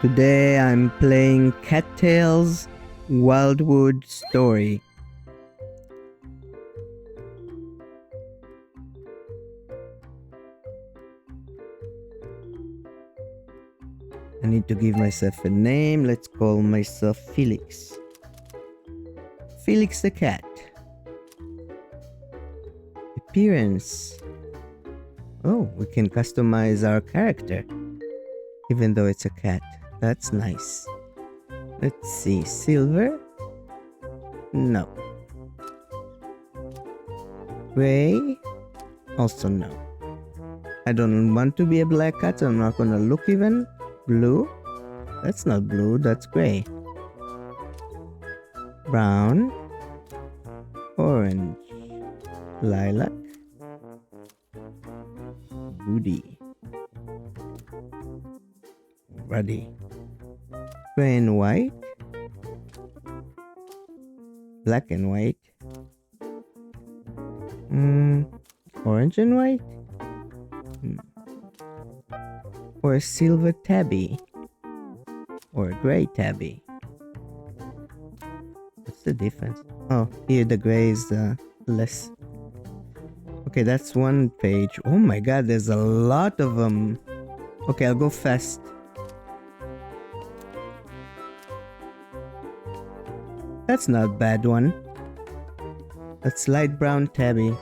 Today I'm playing Cattails Wildwood Story. I need to give myself a name. Let's call myself Felix. Felix the cat. Appearance. Oh, we can customize our character, even though it's a cat. That's nice. Let's see. Silver? No. Gray? Also no. I don't want to be a black cat, so I'm not gonna look even. Blue? That's not blue, that's gray. Brown? Orange? Lilac? Woody? Ruddy? Gray and white? Black and white? Orange and white? Or a silver tabby? Or a gray tabby? What's the difference? Oh, here the gray is less. Okay, that's one page. Oh my god, there's a lot of them. Okay, I'll go fast. That's not a bad one. That's light brown tabby.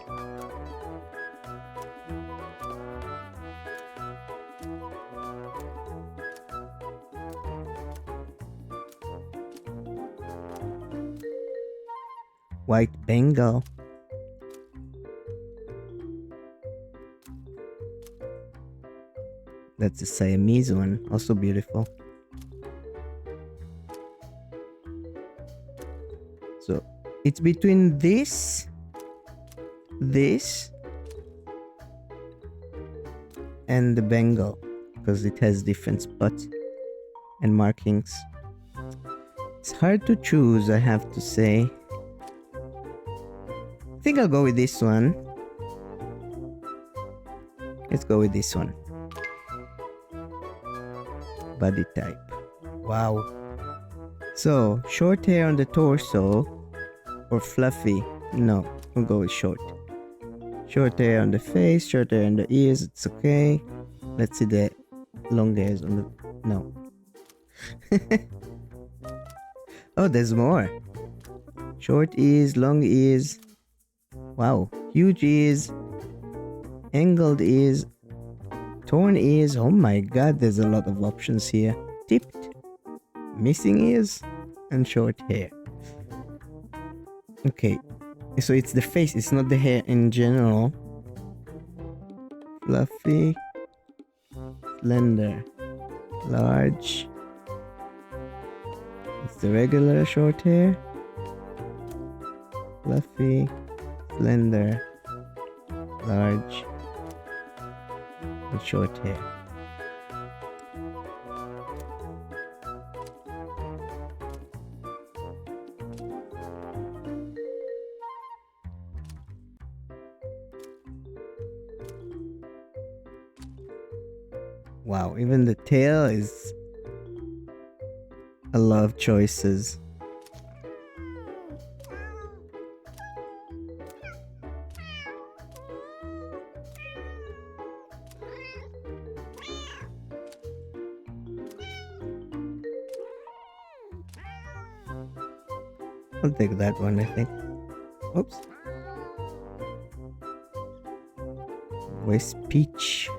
White Bengal. That's a Siamese one, also beautiful. So it's between this, and the Bengal, because it has different spots and markings. It's hard to choose, I have to say. I think I'll go with this one. Let's go with this one. Body type. Wow. So, short hair on the torso or fluffy? No, we'll go with short. Short hair on the face, short hair on the ears, it's okay. Let's see the long hairs on the... no. Oh, there's more. Short ears, long ears. Wow, huge ears, angled ears, torn ears. Oh my god, there's a lot of options here. Tipped, missing ears, and short hair. Okay, so it's the face, it's not the hair in general. Fluffy, slender, large. It's the regular short hair. Fluffy, slender, large, and short hair. Wow, even the tail is a lot of choices. I'll take that one, I think. Oops. Where's Peach?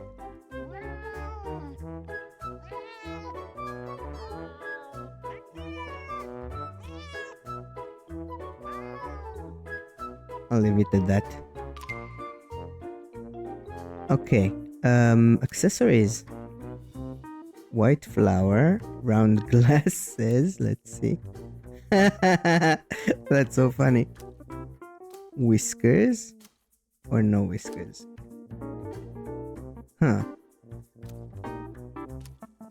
I'll leave it at that. Okay. Accessories. White flower, round glasses. Let's see. That's so funny. Whiskers or no whiskers? Huh.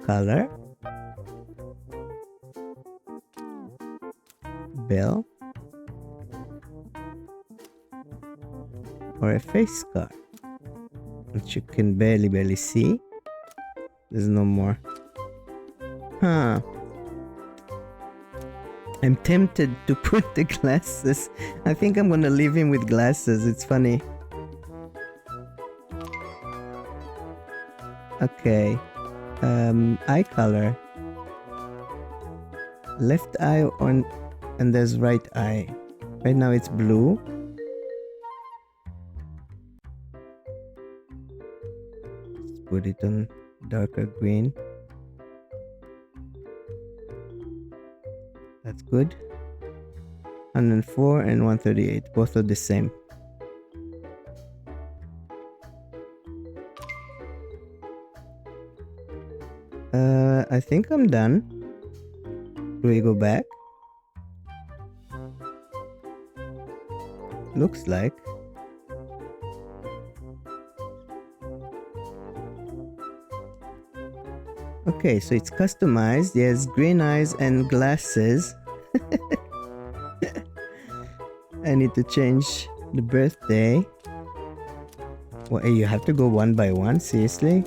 Color. Bell. Or a face scar, which you can barely see. There's no more. Huh. I'm tempted to put the glasses. I think I'm gonna leave him with glasses. It's funny. Okay. Eye color. Left eye on, and there's right eye. Right now it's blue. Let's put it on darker green. That's good. 104 and 138. Both are the same. I think I'm done. Do we go back? Looks like. Okay, so it's customized. Yes, green eyes and glasses. I need to change the birthday. Well, you have to go one by one? Seriously?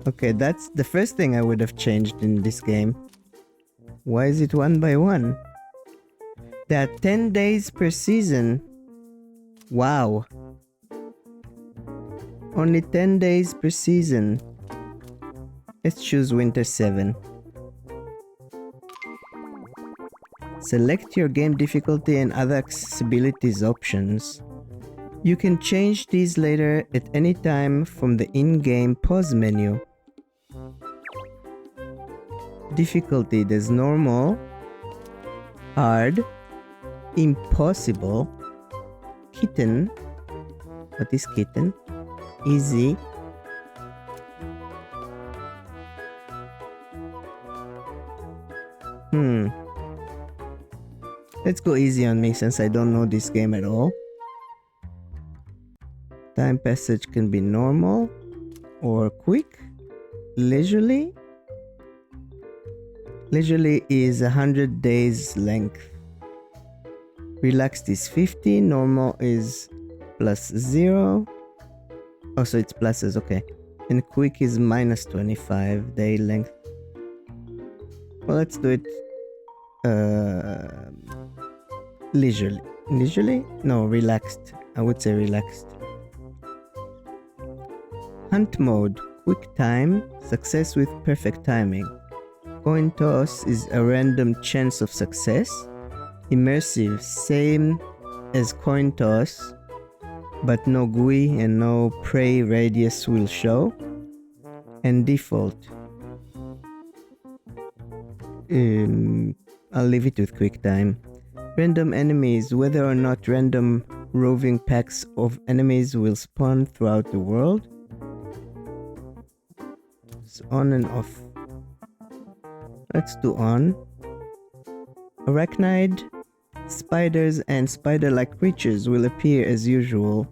Okay, that's the first thing I would have changed in this game. Why is it one by one? There are 10 days per season. Wow. Only 10 days per season. Let's choose Winter 7. Select your game difficulty and other accessibilities options. You can change these later at any time from the in-game pause menu. Difficulty: there's normal, hard, impossible, kitten. What is kitten? Easy. Let's go easy on me since I don't know this game at all. Time passage can be normal or quick. Leisurely. Leisurely is 100 days length. Relaxed is 50. Normal is +0. Oh, so it's pluses, okay. And quick is -25 day length. Well, let's do it leisurely. Leisurely? No, relaxed. I would say relaxed. Hunt mode. Quick time. Success with perfect timing. Coin toss is a random chance of success. Immersive. Same as coin toss, but no GUI and no prey radius will show. And default. I'll leave it with quick time. Random enemies. Whether or not random roving packs of enemies will spawn throughout the world. It's on and off. Let's do on. Arachnid, spiders and spider-like creatures will appear as usual.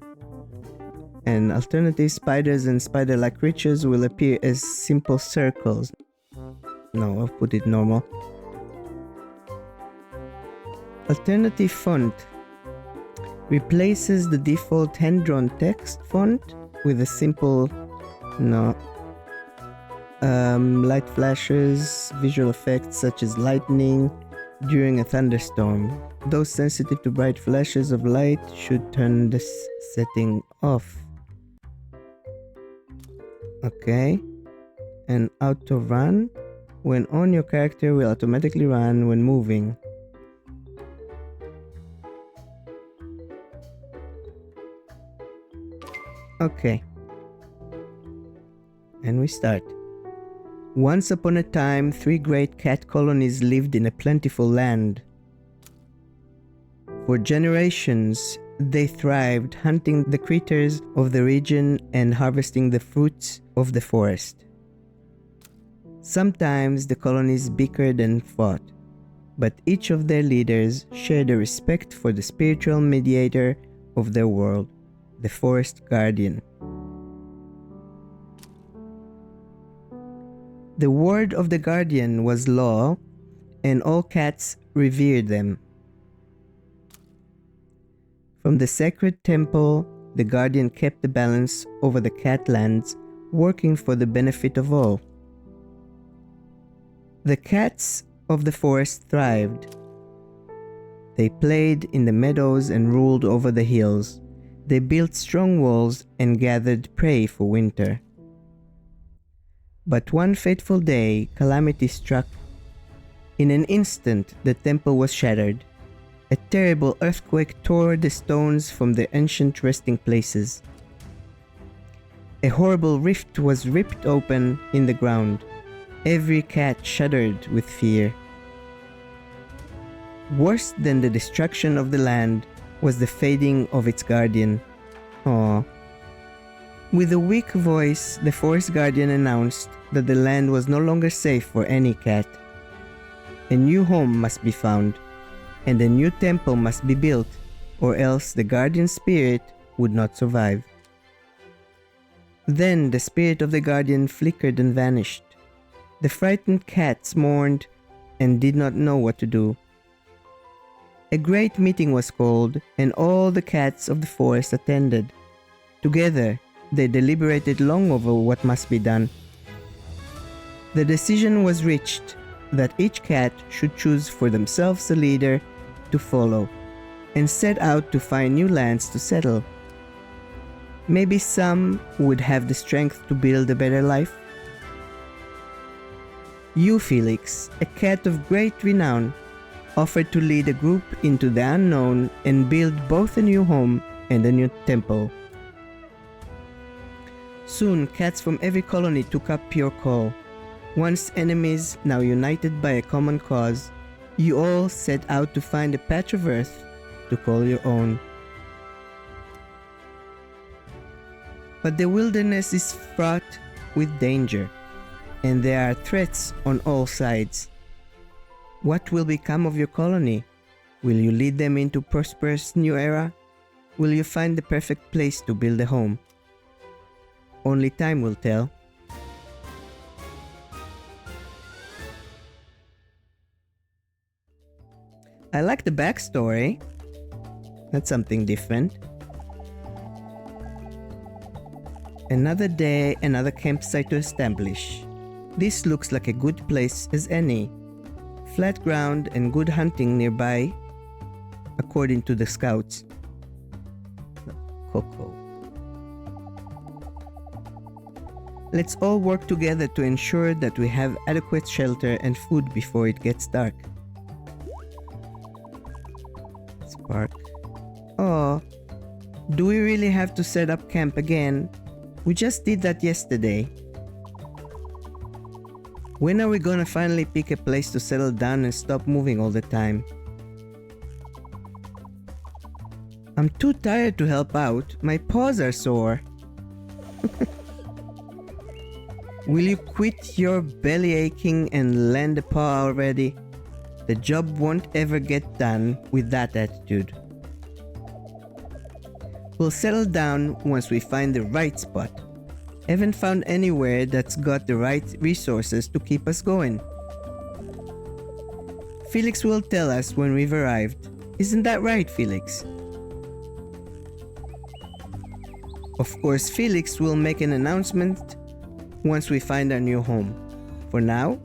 And alternative spiders and spider-like creatures will appear as simple circles. No, I'll put it normal. Alternative font replaces the default hand-drawn text font with a simple light flashes, visual effects such as lightning during a thunderstorm. Those sensitive to bright flashes of light should turn this setting off. Okay. And auto run. When on, your character will automatically run when moving. Okay. And we start. Once upon a time, 3 great cat colonies lived in a plentiful land. For generations, they thrived, hunting the critters of the region and harvesting the fruits of the forest. Sometimes the colonies bickered and fought, but each of their leaders shared a respect for the spiritual mediator of their world, the forest guardian. The word of the guardian was law, and all cats revered them. From the sacred temple, the guardian kept the balance over the cat lands, working for the benefit of all. The cats of the forest thrived. They played in the meadows and ruled over the hills. They built strong walls and gathered prey for winter. But one fateful day, calamity struck. In an instant, the temple was shattered. A terrible earthquake tore the stones from their ancient resting places. A horrible rift was ripped open in the ground. Every cat shuddered with fear. Worse than the destruction of the land was the fading of its guardian. Aww. With a weak voice, the forest guardian announced that the land was no longer safe for any cat. A new home must be found, and a new temple must be built, or else the guardian spirit would not survive. Then the spirit of the guardian flickered and vanished. The frightened cats mourned and did not know what to do. A great meeting was called, and all the cats of the forest attended. Together, they deliberated long over what must be done. The decision was reached that each cat should choose for themselves a leader to follow, and set out to find new lands to settle. Maybe some would have the strength to build a better life. You, Felix, a cat of great renown, offered to lead a group into the unknown and build both a new home and a new temple. Soon, cats from every colony took up your call. Once enemies, now united by a common cause, you all set out to find a patch of earth to call your own. But the wilderness is fraught with danger, and there are threats on all sides. What will become of your colony? Will you lead them into prosperous new era? Will you find the perfect place to build a home? Only time will tell. I like the backstory. That's something different. Another day, another campsite to establish. This looks like a good place as any. Flat ground and good hunting nearby, according to the scouts. Coco. Let's all work together to ensure that we have adequate shelter and food before it gets dark. Spark. Oh, do we really have to set up camp again? We just did that yesterday. When are we gonna finally pick a place to settle down and stop moving all the time? I'm too tired to help out. My paws are sore. Will you quit your belly aching and lend a paw already? The job won't ever get done with that attitude. We'll settle down once we find the right spot. Haven't found anywhere that's got the right resources to keep us going. Felix will tell us when we've arrived. Isn't that right, Felix? Of course, Felix will make an announcement once we find our new home. For now,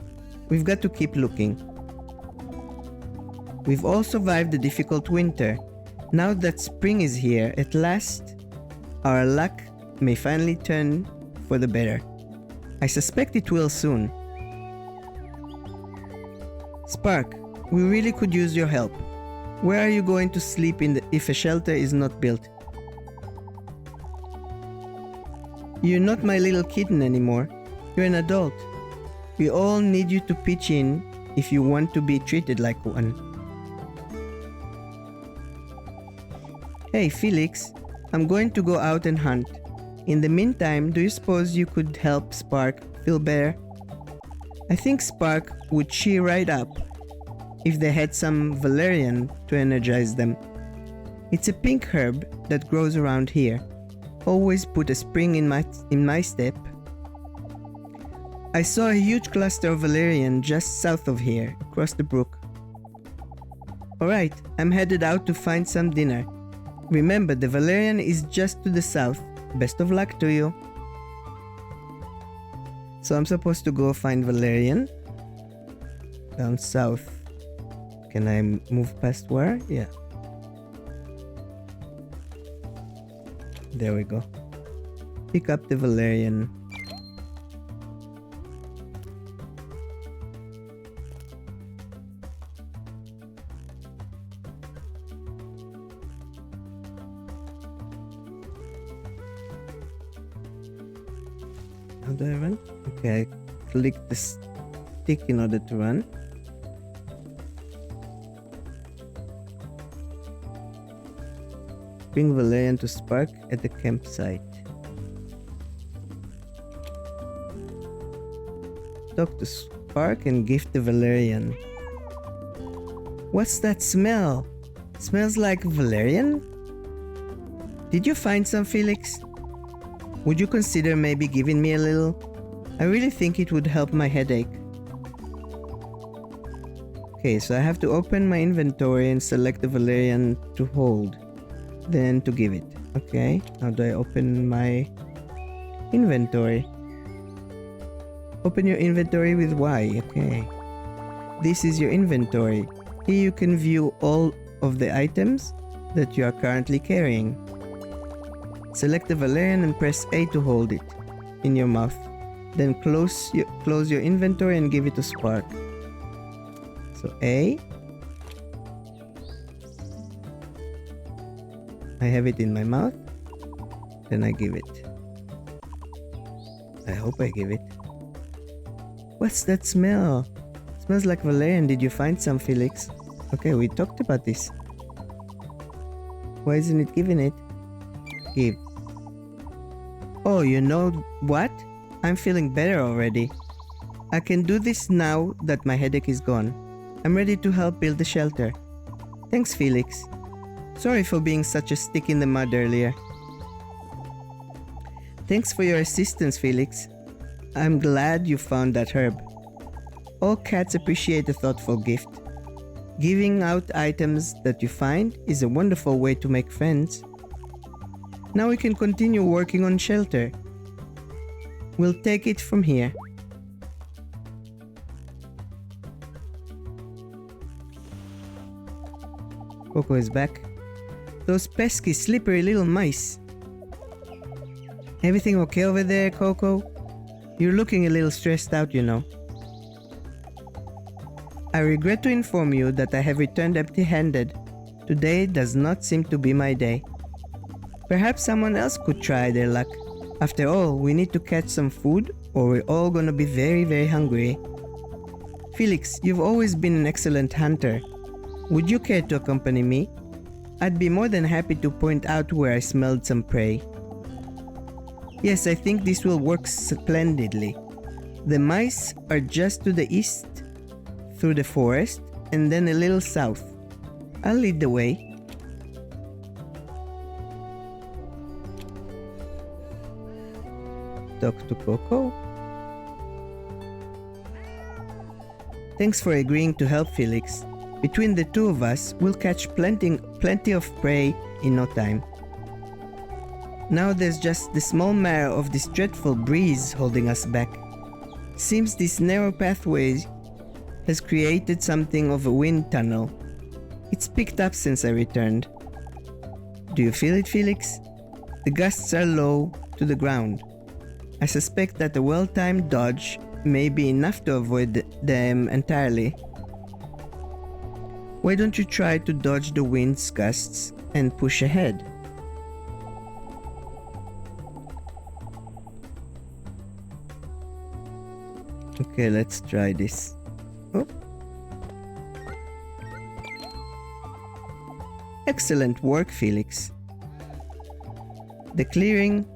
we've got to keep looking. We've all survived the difficult winter. Now that spring is here, at last, our luck may finally turn for the better. I suspect it will soon. Spark, we really could use your help. Where are you going to sleep if a shelter is not built? You're not my little kitten anymore. You're an adult. We all need you to pitch in if you want to be treated like one. Hey Felix, I'm going to go out and hunt. In the meantime, do you suppose you could help Spark feel better? I think Spark would cheer right up if they had some valerian to energize them. It's a pink herb that grows around here. Always put a spring in my step. I saw a huge cluster of valerian just south of here, across the brook. Alright, I'm headed out to find some dinner. Remember, the valerian is just to the south. Best of luck to you. So I'm supposed to go find valerian. Down south. Can I move past where? Yeah. There we go. Pick up the valerian. How do I run? Okay, I click the stick in order to run. Bring valerian to Spark at the campsite. Talk to Spark and gift the valerian. What's that smell? Smells like valerian? Did you find some, Felix? Would you consider maybe giving me a little? I really think it would help my headache. Okay, so I have to open my inventory and select the valerian to hold, then to give it. Okay, how do I open my inventory? Open your inventory with Y. Okay, this is your inventory. Here you can view all of the items that you are currently carrying. Select the valerian and press A to hold it in your mouth. Then close your inventory and give it to Spark. So A. I have it in my mouth. Then I give it. I hope I give it. What's that smell? Smells like valerian. Did you find some, Felix? Okay, we talked about this. Why isn't it giving it? Give. Oh, you know what? I'm feeling better already. I can do this now that my headache is gone. I'm ready to help build the shelter. Thanks, Felix. Sorry for being such a stick in the mud earlier. Thanks for your assistance, Felix. I'm glad you found that herb. All cats appreciate a thoughtful gift. Giving out items that you find is a wonderful way to make friends. Now we can continue working on shelter. We'll take it from here. Coco is back. Those pesky, slippery little mice. Everything okay over there, Coco? You're looking a little stressed out, you know. I regret to inform you that I have returned empty-handed. Today does not seem to be my day. Perhaps someone else could try their luck. After all, we need to catch some food or we're all gonna be very, very hungry. Felix, you've always been an excellent hunter. Would you care to accompany me? I'd be more than happy to point out where I smelled some prey. Yes, I think this will work splendidly. The mice are just to the east, through the forest, and then a little south. I'll lead the way. Talk to Coco. Thanks for agreeing to help, Felix. Between the two of us, we'll catch plenty of prey in no time. Now there's just the small matter of this dreadful breeze holding us back. Seems this narrow pathway has created something of a wind tunnel. It's picked up since I returned. Do you feel it, Felix? The gusts are low to the ground. I suspect that a well-timed dodge may be enough to avoid them entirely. Why don't you try to dodge the wind's gusts and push ahead? Okay, let's try this. Oh. Excellent work, Felix. The clearing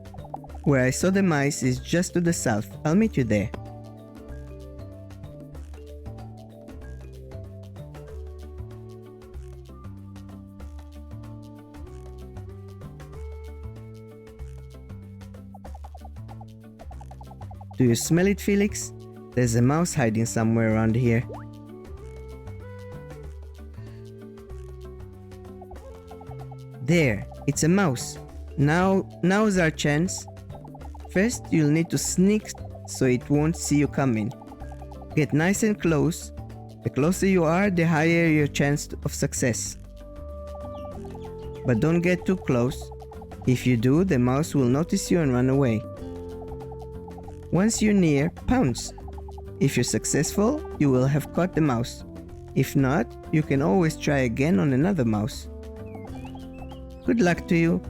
where I saw the mice is just to the south. I'll meet you there. Do you smell it, Felix? There's a mouse hiding somewhere around here. There, it's a mouse. Now's our chance. First, you'll need to sneak so it won't see you coming. Get nice and close. The closer you are, the higher your chance of success. But don't get too close. If you do, the mouse will notice you and run away. Once you're near, pounce. If you're successful, you will have caught the mouse. If not, you can always try again on another mouse. Good luck to you.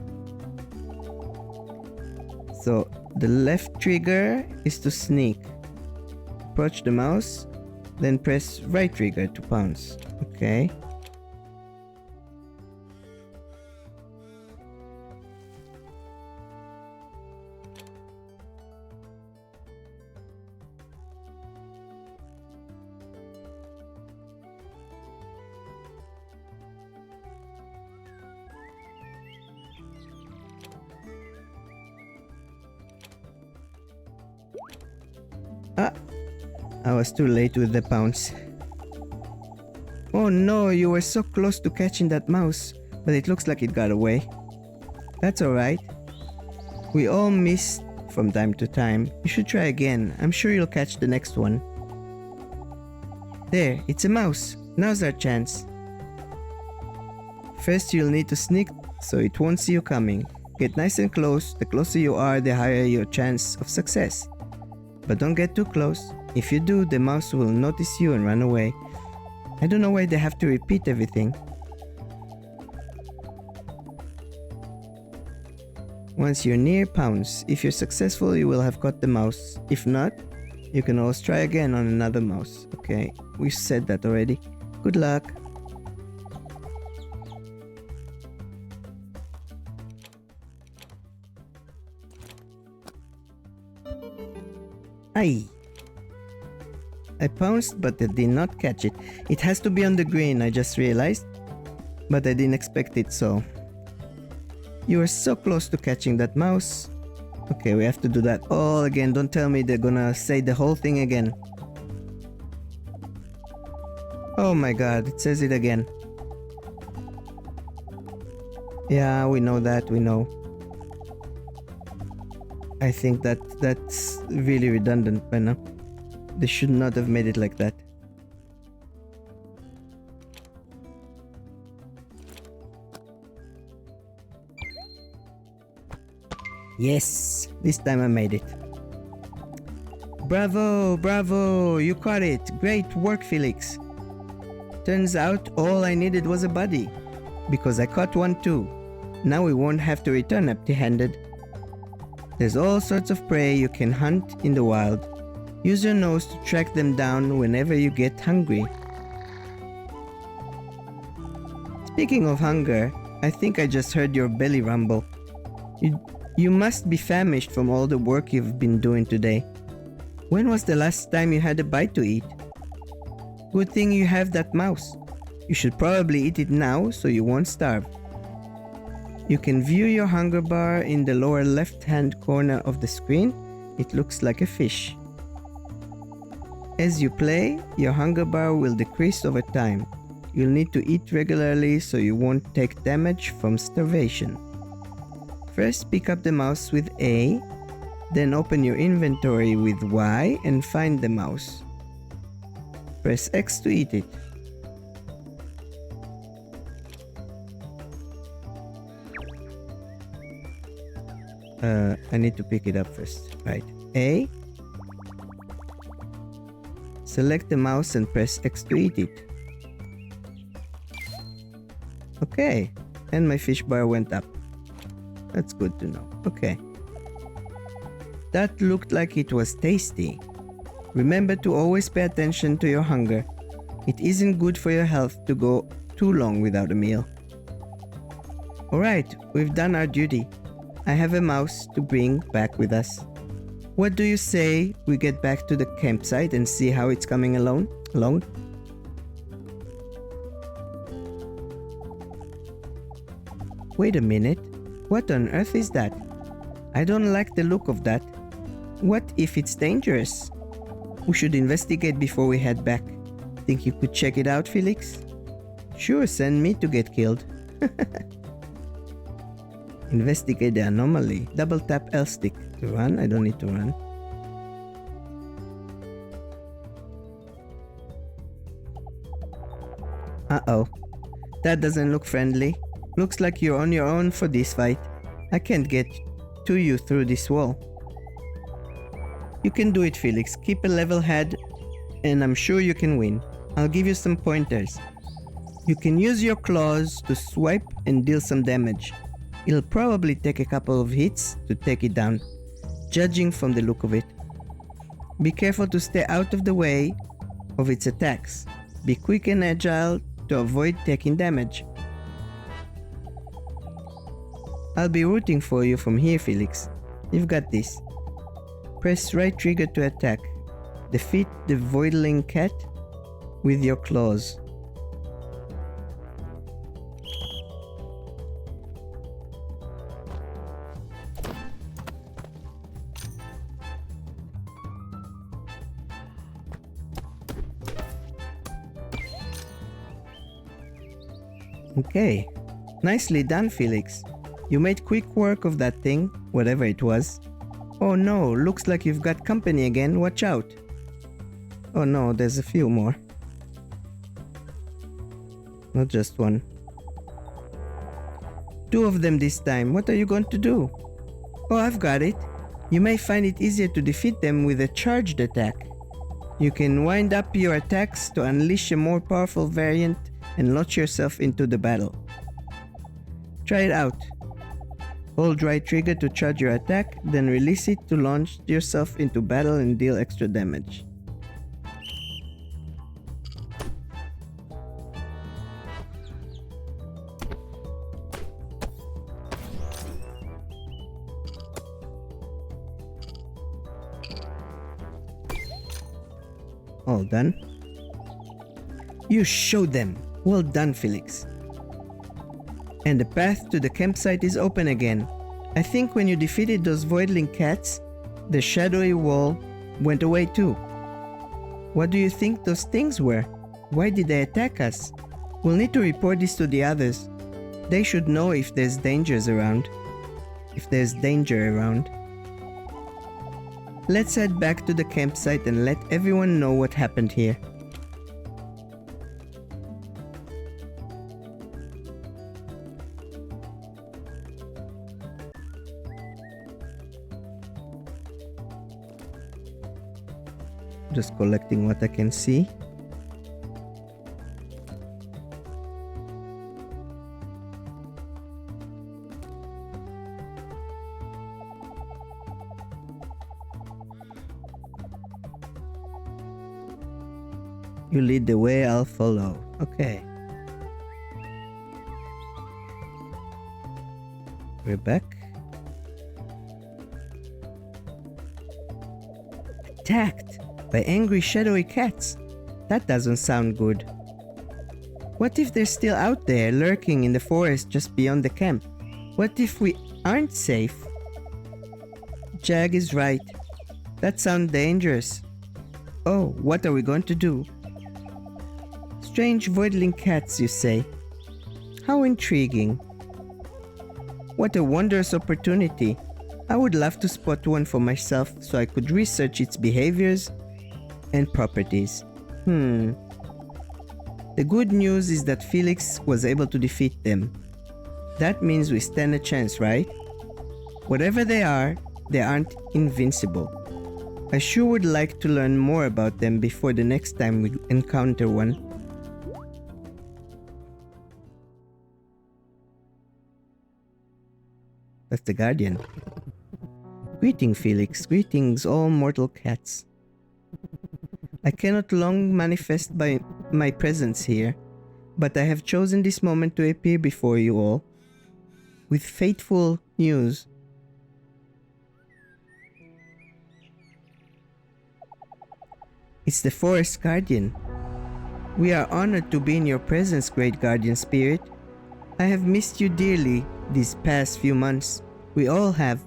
So, the left trigger is to sneak. Approach the mouse, then press right trigger to pounce. Okay. I was too late with the pounce. Oh no, you were so close to catching that mouse, but it looks like it got away. That's alright. We all miss from time to time. You should try again. I'm sure you'll catch the next one. There, it's a mouse. Now's our chance. First, you'll need to sneak so it won't see you coming. Get nice and close. The closer you are, the higher your chance of success. But don't get too close. If you do, the mouse will notice you and run away. I don't know why they have to repeat everything. Once you're near, pounce. If you're successful, you will have caught the mouse. If not, you can always try again on another mouse. Okay, we said that already. Good luck. Aye. I pounced, but I did not catch it. It has to be on the green, I just realized. But I didn't expect it, so... You were so close to catching that mouse. Okay, we have to do that all again. Don't tell me they're gonna say the whole thing again. Oh my god, it says it again. Yeah, we know that, we know. I think that's really redundant by now. They should not have made it like that. Yes, this time I made it. Bravo, bravo, you caught it. Great work, Felix. Turns out all I needed was a buddy, because I caught one too. Now we won't have to return empty-handed. There's all sorts of prey you can hunt in the wild. Use your nose to track them down whenever you get hungry. Speaking of hunger, I think I just heard your belly rumble. You must be famished from all the work you've been doing today. When was the last time you had a bite to eat? Good thing you have that mouse. You should probably eat it now so you won't starve. You can view your hunger bar in the lower left-hand corner of the screen. It looks like a fish. As you play, your hunger bar will decrease over time. You'll need to eat regularly so you won't take damage from starvation. First, pick up the mouse with A, then open your inventory with Y and find the mouse. Press X to eat it. I need to pick it up first. Right. A. Select the mouse and press X to eat it. Okay. And my fish bar went up. That's good to know. Okay. That looked like it was tasty. Remember to always pay attention to your hunger. It isn't good for your health to go too long without a meal. Alright, we've done our duty. I have a mouse to bring back with us. What do you say we get back to the campsite and see how it's coming along? Wait a minute. What on earth is that? I don't like the look of that. What if it's dangerous? We should investigate before we head back. Think you could check it out, Felix? Sure, send me to get killed. Investigate the anomaly. Double tap L stick to run. I don't need to run. Uh-oh. That doesn't look friendly. Looks like you're on your own for this fight. I can't get to you through this wall. You can do it, Felix. Keep a level head, and I'm sure you can win. I'll give you some pointers. You can use your claws to swipe and deal some damage. It'll probably take a couple of hits to take it down, judging from the look of it. Be careful to stay out of the way of its attacks. Be quick and agile to avoid taking damage. I'll be rooting for you from here, Felix. You've got this. Press right trigger to attack. Defeat the voidling cat with your claws. Okay, nicely done, Felix. You made quick work of that thing, whatever it was. Oh no, looks like you've got company again, watch out. Oh no, there's a few more. Not just one. Two of them this time, what are you going to do? Oh, I've got it. You may find it easier to defeat them with a charged attack. You can wind up your attacks to unleash a more powerful variant and launch yourself into the battle. Try it out. Hold right trigger to charge your attack, then release it to launch yourself into battle and deal extra damage. All done. You showed them. Well done, Felix. And the path to the campsite is open again. I think when you defeated those voidling cats, the shadowy wall went away too. What do you think those things were? Why did they attack us? We'll need to report this to the others. They should know if there's dangers around. Let's head back to the campsite and let everyone know what happened here. Just collecting what I can see. You lead the way, I'll follow. Okay. We're back. Attacked by angry shadowy cats. That doesn't sound good. What if they're still out there lurking in the forest just beyond the camp? What if we aren't safe? Jag is right. That sounds dangerous. Oh, what are we going to do? Strange voidling cats, you say? How intriguing. What a wondrous opportunity. I would love to spot one for myself so I could research its behaviors and properties. The good news is that Felix was able to defeat them. That means we stand a chance, right? Whatever they are, they aren't invincible. I sure would like to learn more about them before the next time we encounter one. That's the Guardian. Greeting, Felix. Greetings, all mortal cats. I cannot long manifest by my presence here, but I have chosen this moment to appear before you all with fateful news. It's the Forest Guardian. We are honored to be in your presence, great Guardian Spirit. I have missed you dearly these past few months. We all have.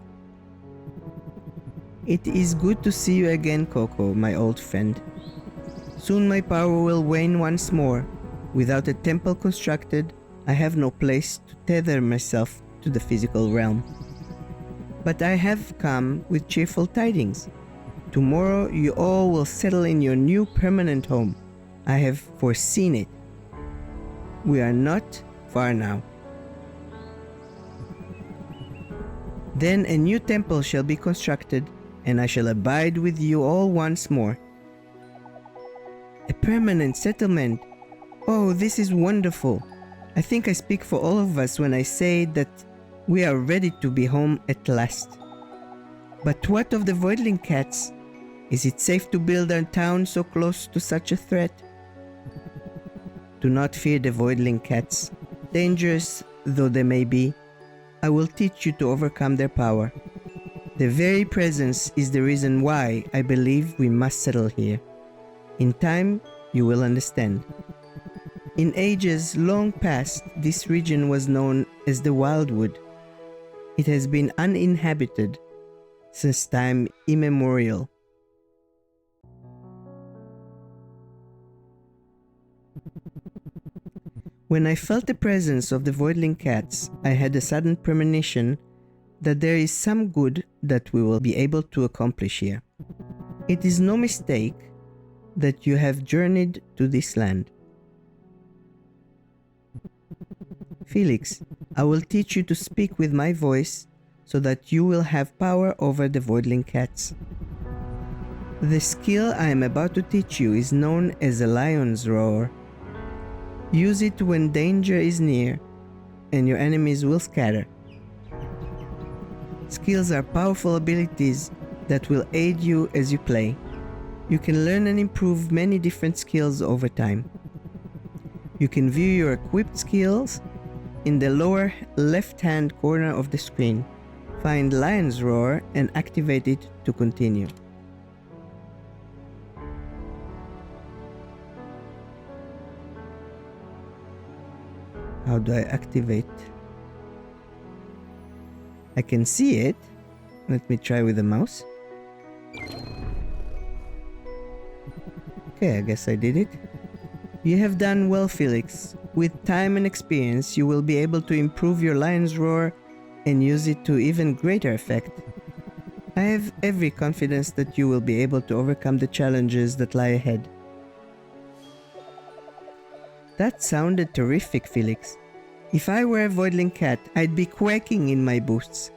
It is good to see you again, Coco, my old friend. Soon my power will wane once more. Without a temple constructed, I have no place to tether myself to the physical realm. But I have come with cheerful tidings. Tomorrow you all will settle in your new permanent home. I have foreseen it. We are not far now. Then a new temple shall be constructed, and I shall abide with you all once more. A permanent settlement. Oh, this is wonderful. I think I speak for all of us when I say that we are ready to be home at last. But what of the Voidling cats? Is it safe to build a town so close to such a threat? Do not fear the Voidling cats. Dangerous though they may be, I will teach you to overcome their power. Their very presence is the reason why I believe we must settle here. In time, you will understand. In ages long past, this region was known as the Wildwood. It has been uninhabited since time immemorial. When I felt the presence of the Voidling cats, I had a sudden premonition that there is some good that we will be able to accomplish here. It is no mistake that you have journeyed to this land. Felix, I will teach you to speak with my voice so that you will have power over the Voidling cats. The skill I am about to teach you is known as a lion's roar. Use it when danger is near and your enemies will scatter. Skills are powerful abilities that will aid you as you play. You can learn and improve many different skills over time. You can view your equipped skills in the lower left-hand corner of the screen. Find Lion's Roar and activate it to continue. How do I activate? I can see it. Let me try with the mouse. Okay, I guess I did it. You have done well, Felix. With time and experience, you will be able to improve your Lion's Roar and use it to even greater effect. I have every confidence that you will be able to overcome the challenges that lie ahead. That sounded terrific, Felix. If I were a Voidling cat, I'd be quaking in my boots.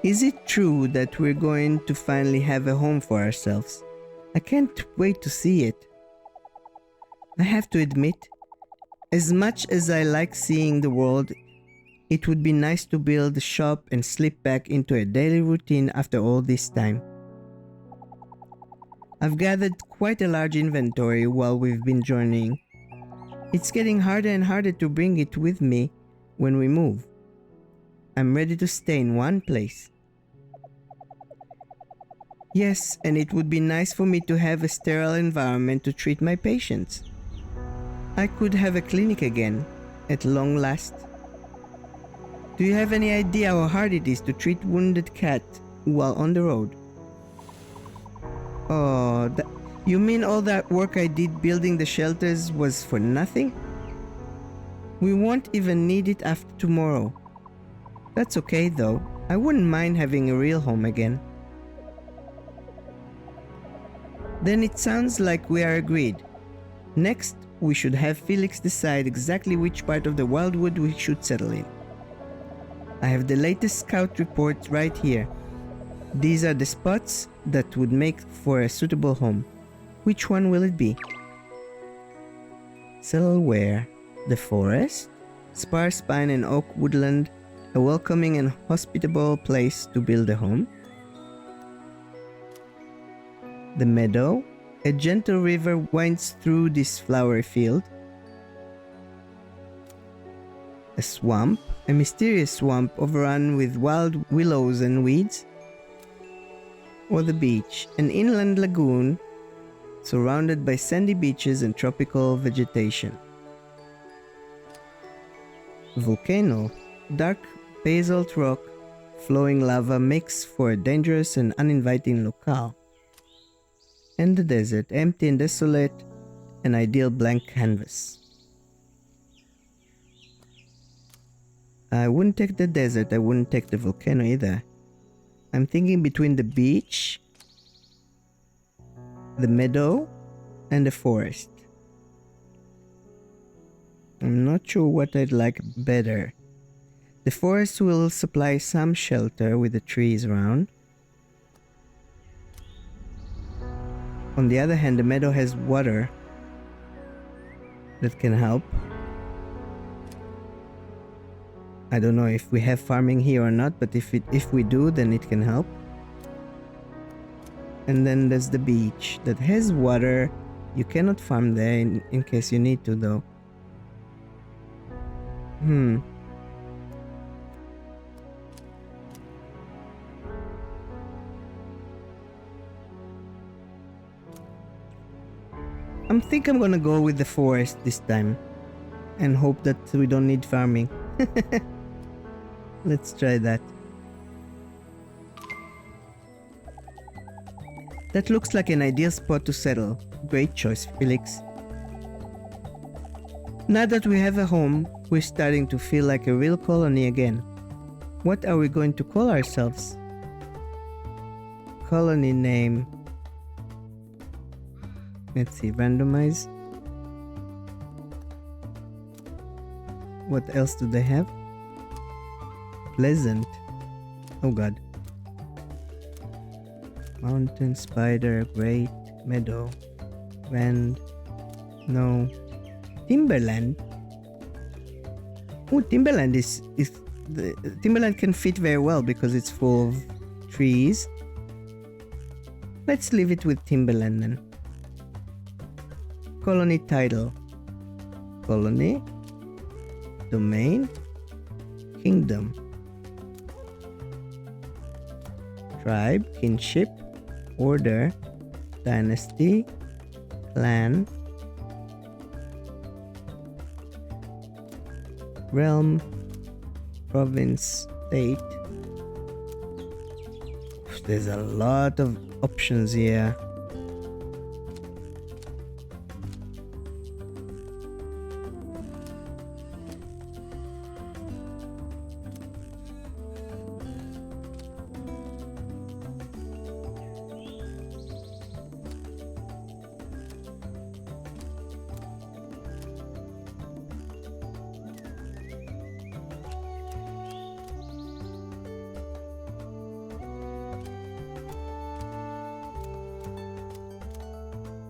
Is it true that we're going to finally have a home for ourselves? I can't wait to see it. I have to admit, as much as I like seeing the world, it would be nice to build a shop and slip back into a daily routine after all this time. I've gathered quite a large inventory while we've been journeying. It's getting harder and harder to bring it with me when we move. I'm ready to stay in one place. Yes, and it would be nice for me to have a sterile environment to treat my patients. I could have a clinic again, at long last. Do you have any idea how hard it is to treat wounded cats while on the road? Oh, you mean all that work I did building the shelters was for nothing? We won't even need it after tomorrow. That's okay though. I wouldn't mind having a real home again. Then it sounds like we are agreed. Next, we should have Felix decide exactly which part of the Wildwood we should settle in. I have the latest scout report right here. These are the spots that would make for a suitable home. Which one will it be? Settle where? The forest? Sparse pine and oak woodland, a welcoming and hospitable place to build a home? The meadow? A gentle river winds through this flowery field. A swamp? A mysterious swamp overrun with wild willows and weeds? Or the beach, an inland lagoon surrounded by sandy beaches and tropical vegetation. Volcano, dark basalt rock, flowing lava makes for a dangerous and uninviting locale. And the desert, empty and desolate, an ideal blank canvas. I wouldn't take the desert, I wouldn't take the volcano either. I'm thinking between the beach the meadow, and the forest. I'm not sure what I'd like better. The forest will supply some shelter with the trees around. On the other hand, the meadow has water that can help. I don't know if we have farming here or not, but if we do, then it can help. And then there's the beach that has water. You cannot farm there in case you need to, though. I think I'm gonna go with the forest this time and hope that we don't need farming. Let's try that. That looks like an ideal spot to settle. Great choice, Felix. Now that we have a home, we're starting to feel like a real colony again. What are we going to call ourselves? Colony name. Let's see, randomize. What else do they have? Pleasant. Oh god. Mountain, spider, great, meadow, rand, no. Timberland. Oh, Timberland Timberland can fit very well because it's full of trees. Let's leave it with Timberland then. Colony title. Colony. Domain. Kingdom. Tribe. Kinship. Order. Dynasty. Clan. Realm. Province. State. There's a lot of options here.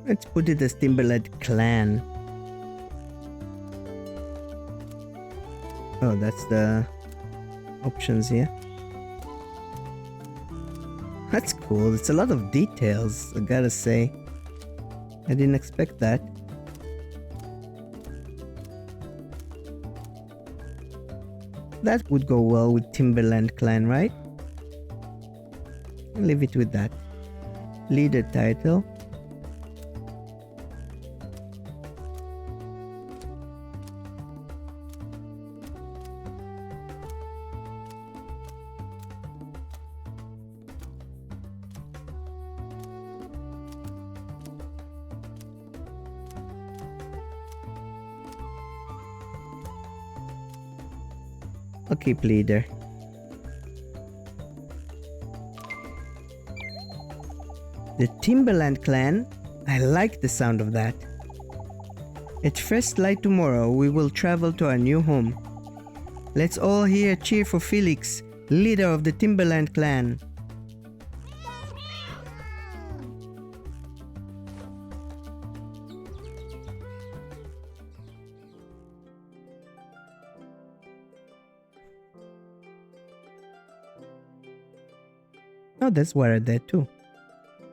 Let's put it as Timberland Clan. Oh, that's the options here. That's cool. It's a lot of details, I gotta say. I didn't expect that. That would go well with Timberland Clan, right? I'll leave it with that. Leader title. Okay, leader. The Timberland Clan. I like the sound of that. At first light tomorrow, we will travel to our new home. Let's all here cheer for Felix, leader of the Timberland Clan. Oh, there's water there too.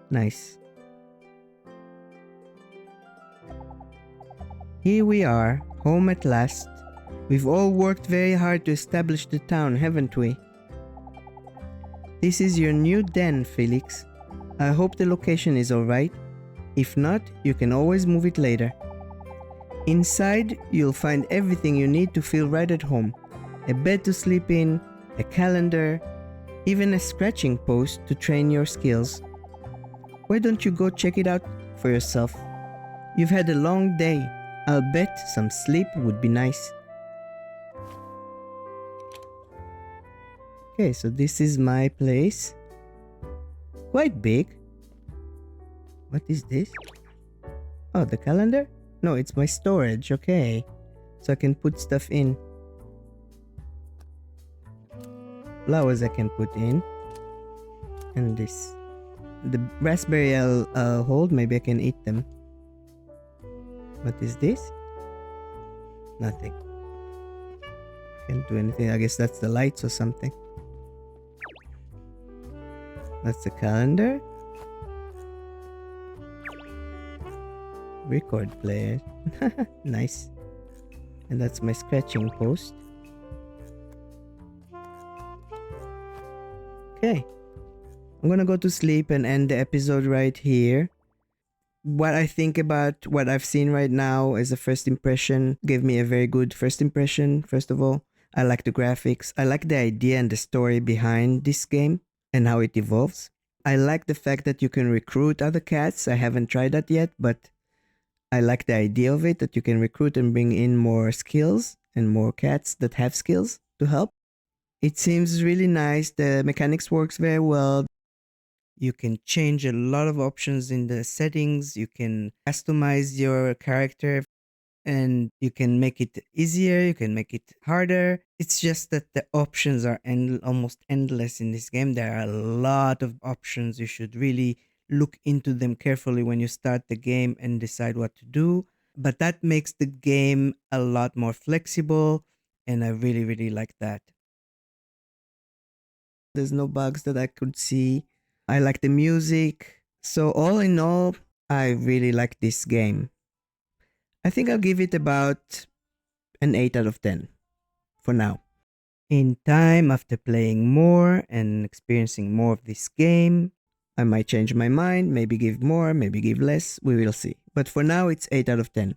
Nice. Here we are, home at last. We've all worked very hard to establish the town, haven't we? This is your new den, Felix. I hope the location is alright. If not, you can always move it later. Inside, you'll find everything you need to feel right at home. A bed to sleep in, a calendar, even a scratching post to train your skills. Why don't you go check it out for yourself? You've had a long day. I'll bet some sleep would be nice. Okay, so this is my place. Quite big. What is this? Oh, the calendar? No, it's my storage. Okay. So I can put stuff in. Flowers I can put in. And this. The raspberry I'll hold. Maybe I can eat them. What is this? Nothing. Can't do anything. I guess that's the lights or something. That's the calendar. Record player. Nice. And that's my scratching post. Okay. I'm gonna go to sleep and end the episode right here. What I think about what I've seen right now as a first impression gave me a very good first impression. First of all, I like the graphics. I like the idea and the story behind this game and how it evolves. I like the fact that you can recruit other cats. I haven't tried that yet, but I like the idea of it, that you can recruit and bring in more skills and more cats that have skills to help. It seems really nice. The mechanics works very well. You can change a lot of options in the settings. You can customize your character and you can make it easier. You can make it harder. It's just that the options are almost endless in this game. There are a lot of options. You should really look into them carefully when you start the game and decide what to do. But that makes the game a lot more flexible. And I really, really like that. There's no bugs that I could see. I like the music. So all in all, I really like this game. I think I'll give it about an 8 out of 10 for now. In time, after playing more and experiencing more of this game, I might change my mind, maybe give more, maybe give less. We will see. But for now, it's 8 out of 10.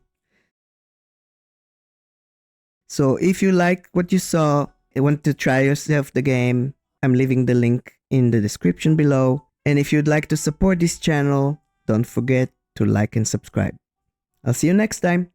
So if you like what you saw and want to try yourself the game, I'm leaving the link in the description below. And if you'd like to support this channel, don't forget to like and subscribe. I'll see you next time.